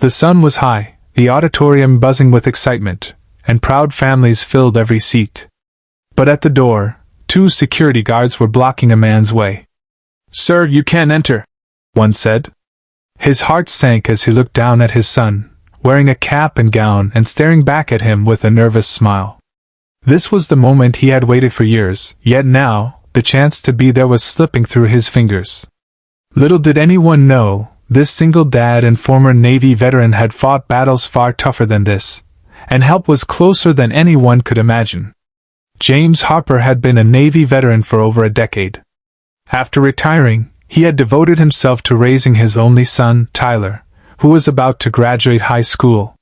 The sun was high, the auditorium buzzing with excitement, and proud families filled every seat. But at the door, 2 security guards were blocking a man's way. "Sir, you can't enter," one said. His heart sank as he looked down at his son, wearing a cap and gown and staring back at him with a nervous smile. This was the moment he had waited for years, yet now, the chance to be there was slipping through his fingers. Little did anyone know, this single dad and former Navy veteran had fought battles far tougher than this, and help was closer than anyone could imagine. James Harper had been a Navy veteran for over a decade. After retiring, he had devoted himself to raising his only son, Tyler, who was about to graduate high school.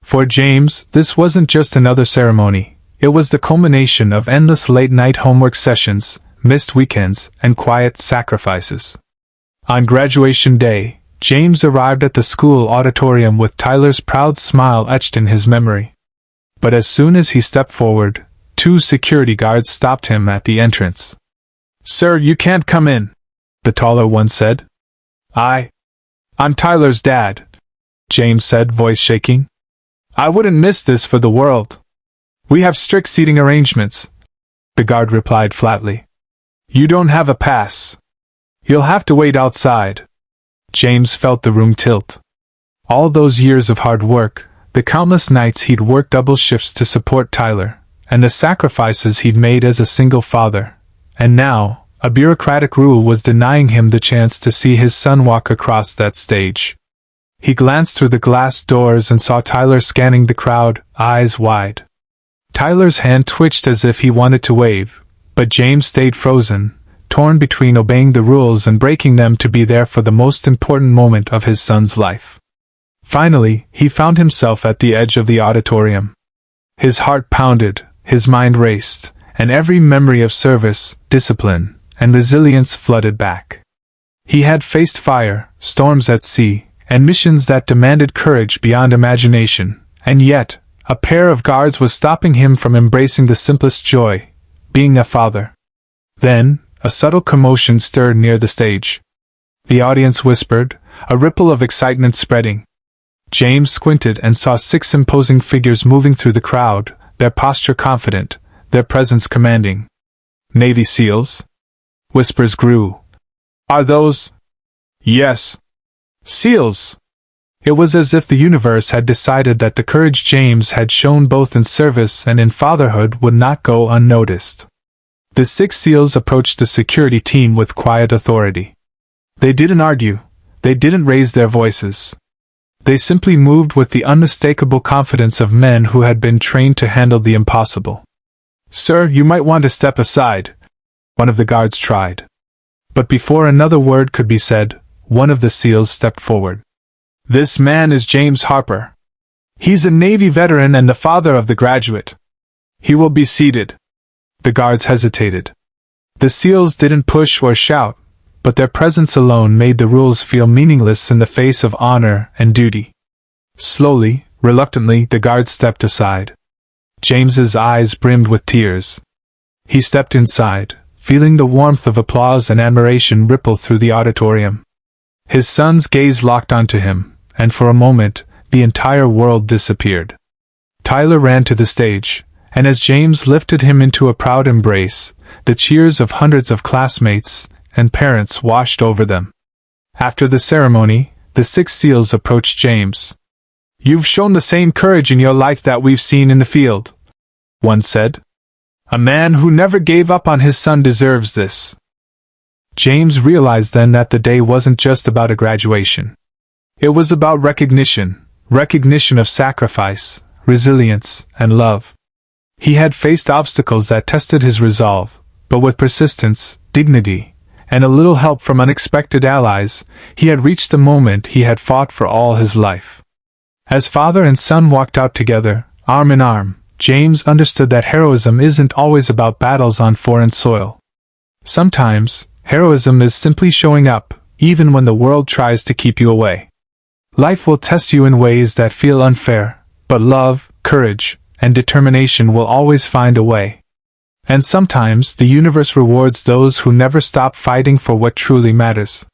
For James, this wasn't just another ceremony, it was the culmination of endless late-night homework sessions, missed weekends, and quiet sacrifices. On graduation day, James arrived at the school auditorium with Tyler's proud smile etched in his memory. But as soon as he stepped forward, 2 security guards stopped him at the entrance. "Sir, you can't come in," the taller one said. I'm Tyler's dad," James said, voice shaking. "I wouldn't miss this for the world." "We have strict seating arrangements," the guard replied flatly. "You don't have a pass. You'll have to wait outside." James felt the room tilt. All those years of hard work, the countless nights he'd worked double shifts to support Tyler, and the sacrifices he'd made as a single father, and now, a bureaucratic rule was denying him the chance to see his son walk across that stage. He glanced through the glass doors and saw Tyler scanning the crowd, eyes wide. Tyler's hand twitched as if he wanted to wave, but James stayed frozen, torn between obeying the rules and breaking them to be there for the most important moment of his son's life. Finally, he found himself at the edge of the auditorium. His heart pounded, his mind raced, and every memory of service, discipline, and resilience flooded back. He had faced fire, storms at sea, and missions that demanded courage beyond imagination, and yet, a pair of guards was stopping him from embracing the simplest joy, being a father. Then, a subtle commotion stirred near the stage. The audience whispered, a ripple of excitement spreading. James squinted and saw 6 imposing figures moving through the crowd, their posture confident, their presence commanding. "Navy SEALs?" Whispers grew. "Are those?" "Yes. SEALs." It was as if the universe had decided that the courage James had shown both in service and in fatherhood would not go unnoticed. The 6 SEALs approached the security team with quiet authority. They didn't argue. They didn't raise their voices. They simply moved with the unmistakable confidence of men who had been trained to handle the impossible. "Sir, you might want to step aside," one of the guards tried. But before another word could be said, one of the SEALs stepped forward. "This man is James Harper. He's a Navy veteran and the father of the graduate. He will be seated." The guards hesitated. The SEALs didn't push or shout, but their presence alone made the rules feel meaningless in the face of honor and duty. Slowly, reluctantly, the guards stepped aside. James's eyes brimmed with tears. He stepped inside, feeling the warmth of applause and admiration ripple through the auditorium. His son's gaze locked onto him, and for a moment, the entire world disappeared. Tyler ran to the stage, and as James lifted him into a proud embrace, the cheers of hundreds of classmates and parents washed over them. After the ceremony, the 6 SEALs approached James. "You've shown the same courage in your life that we've seen in the field," one said. "A man who never gave up on his son deserves this." James realized then that the day wasn't just about a graduation. It was about recognition of sacrifice, resilience, and love. He had faced obstacles that tested his resolve, but with persistence, dignity, and a little help from unexpected allies, he had reached the moment he had fought for all his life. As father and son walked out together, arm in arm, James understood that heroism isn't always about battles on foreign soil. Sometimes, heroism is simply showing up, even when the world tries to keep you away. Life will test you in ways that feel unfair, but love, courage, and determination will always find a way. And sometimes the universe rewards those who never stop fighting for what truly matters.